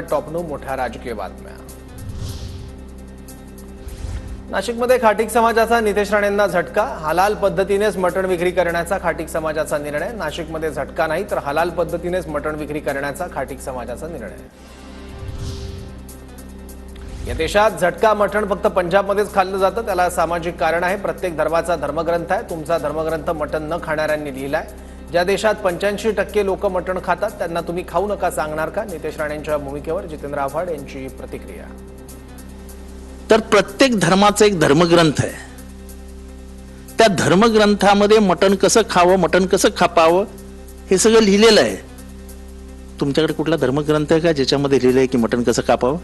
टॉपनो मोठ्या राजकीय बातम्या। नाशिकमध्ये खाटीक समाजाचा नितेश राणेंना झटका। हलाल पद्धतीनेच मटण विक्री करण्याचा खाटीक समाजाचा निर्णय। नाशिकमध्ये झटका नाही तर हलाल पद्धतीनेच मटण विक्री करण्याचा खाटीक समाजाचा निर्णय। या देशात झटका मटण फक्त पंजाबमध्येच खाल्लं जातं, त्याला सामाजिक कारण आहे। प्रत्येक धर्माचा धर्मग्रंथ आहे। तुमचा धर्मग्रंथ मटण न खाणाऱ्यांनी लिहिलाय। ज्या देशात 85% लोक मटण खातात त्यांना तुम्ही खाऊ नका सांगणार का? नितेश राणेंच्या भूमिकेवर जितेंद्र आव्हाड यांची प्रतिक्रिया। तर प्रत्येक धर्माचा एक धर्मग्रंथ आहे। त्या धर्मग्रंथामध्ये मटण कसं खावं, मटण कसं खापावं हे सगळं लिहिलेलं आहे। तुमच्याकडे कुठला धर्मग्रंथ आहे का ज्याच्यामध्ये लिहिलं आहे की मटण कसं कापावं?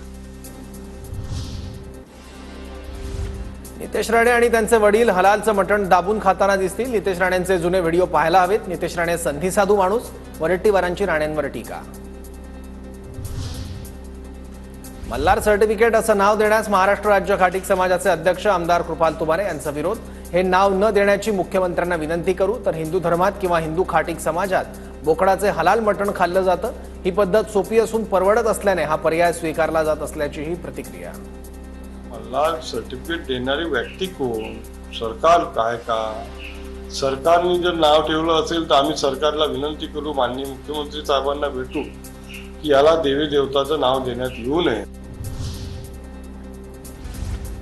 नितेश राणे आणि त्यांचे वडील हलालचं मटण दाबून खाताना दिसतील। नितेश राणेंचे जुने व्हिडिओ पाहायला हवेत। नितेश राणे संधी साधू माणूस, वरट्टीवारांची राणेंवर टीका। मल्हार सर्टिफिकेट असं नाव देण्यास महाराष्ट्र राज्य खाटीक समाजाचे अध्यक्ष आमदार कृपाल तुमारे यांचा विरोध। हे नाव न देण्याची मुख्यमंत्र्यांना विनंती करू, तर हिंदू धर्मात किंवा हिंदू खाटीक समाजात बोकडाचे हलाल मटण खाल्लं जातं। ही पद्धत सोपी असून परवडत असल्याने हा पर्याय स्वीकारला जात असल्याचीही प्रतिक्रिया। मल्हार सर्टिफिकेट देणारी व्यक्ती कोण? सरकार काय का? सरकारने जर नाव ठेवलं असेल तर आम्ही सरकारला विनंती करू, माननीय मुख्यमंत्री साहेबांना भेटू की याला देवी देवताचं नाव देण्यात येऊ नये।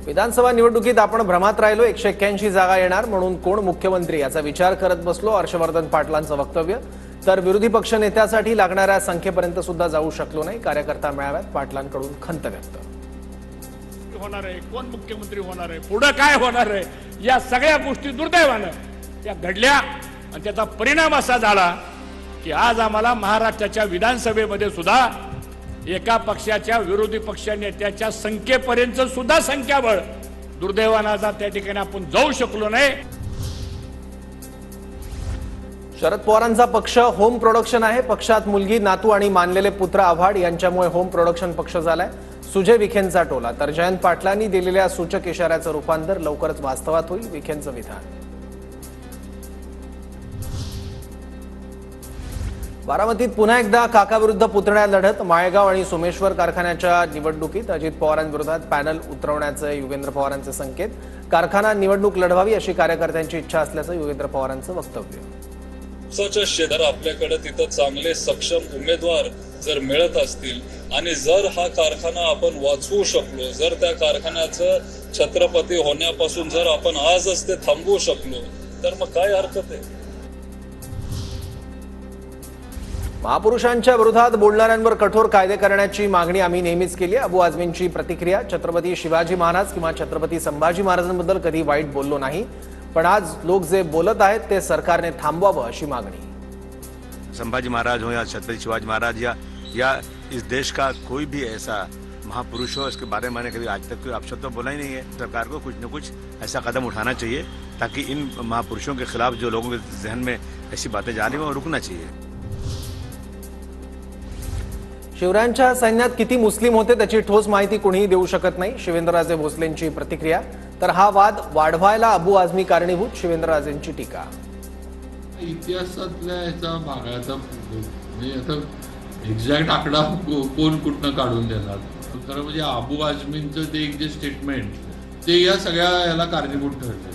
विधानसभा निवडणुकीत आपण भ्रमात राहिलो, 181 जागा येणार म्हणून कोण मुख्यमंत्री याचा विचार करत बसलो, हर्षवर्धन पाटलांचं वक्तव्य। तर विरोधी पक्ष नेत्यासाठी लागणाऱ्या संख्येपर्यंत सुद्धा जाऊ शकलो नाही, कार्यकर्ता मेळाव्यात पाटलांकडून खंत व्यक्त। होणार आहे, कोण मुख्यमंत्री होणार आहे, पुढे काय होणार आहे, या सगळ्या गोष्टी दुर्दैवानं त्या घडल्या आणि त्याचा परिणाम असा झाला की आज आम्हाला महाराष्ट्राच्या विधानसभेमध्ये सुद्धा एका पक्षाच्या विरोधी पक्ष नेत्याच्या संख्येपर्यंत सुद्धा संख्याबळ दुर्दैवानं त्या ठिकाणी आपण जाऊ शकलो नाही। शरद पवारांचा पक्ष होम प्रोडक्शन आहे। पक्षात मुलगी, नातू आणि मानलेले पुत्र आव्हाड यांच्यामुळे होम प्रोडक्शन पक्ष झालाय। सुजय विखेंचा टोला। तर जयंत पाटलांनी दिलेल्या सूचक इशाऱ्याचं रूपांतर लवकरच वास्तवात होईल, विखेंचं विधान। बारामतीत पुन्हा एकदा काकाविरुद्ध पुतण्या लढत। माळेगाव आणि सोमेश्वर कारखान्याच्या निवडणुकीत अजित पवारांविरोधात पॅनल उतरवण्याचे युगेंद्र पवारांचे संकेत। कारखाना निवडणूक लढवावी अशी कार्यकर्त्यांची इच्छा असल्याचं युगेंद्र पवारांचं वक्तव्य। जर आपल्याकडे तिथं चांगले सक्षम उमेदवार जर मिळत असतील आणि जर हा कारखाना आपण वाचवू शकलो, जर त्या कारखान्याचं छत्रपती होण्यापासून जर आपण आजच ते थांबवू शकलो तर मग काय हरकत आहे? महापुरुषांच्या विरोधात बोलणाऱ्यांवर कठोर कायदे करण्याची मागणी आम्ही नेहमीच केली। अबू आझमींची प्रतिक्रिया। छत्रपती शिवाजी महाराज किंवा छत्रपती संभाजी महाराजांबद्दल कधी वाईट बोललो नाही, पण आज लोक जे बोलत आहेत ते सरकारने थांबवावं अशी मागणी। संभाजी महाराज हो या छत्रपति शिवाजी महाराज या इस देश का कोई भी ऐसा महापुरुष हो, इसके बारे में मैंने कभी आज तक कोई अपशब्द तो बोला ही नहीं है। सरकार को कुछ न कुछ ऐसा कदम उठाना चाहिए ताकि इन महापुरुषों के खिलाफ जो लोगों के जहन में ऐसी बातें जा रही हैं वो रुकना चाहिए। शिवरायांच्या सैन्यात किती मुस्लिम होते त्याची ठोस माहिती कोणीही देऊ शकत नाही, शिवेंद्रराजे भोसलेंची प्रतिक्रिया। तर हा वाद वाढवायला अबू आझमी कारणीभूत, शिवेंद्रराजेंची टीका। इतिहासातल्या याचा भागाचा म्हणजे आता एक्झॅक्ट आकडा कोण कुठनं काढून देणार? खरं म्हणजे अबू आझमींचं ते एक जे स्टेटमेंट ते या सगळ्या याला कारणीभूत ठरलं।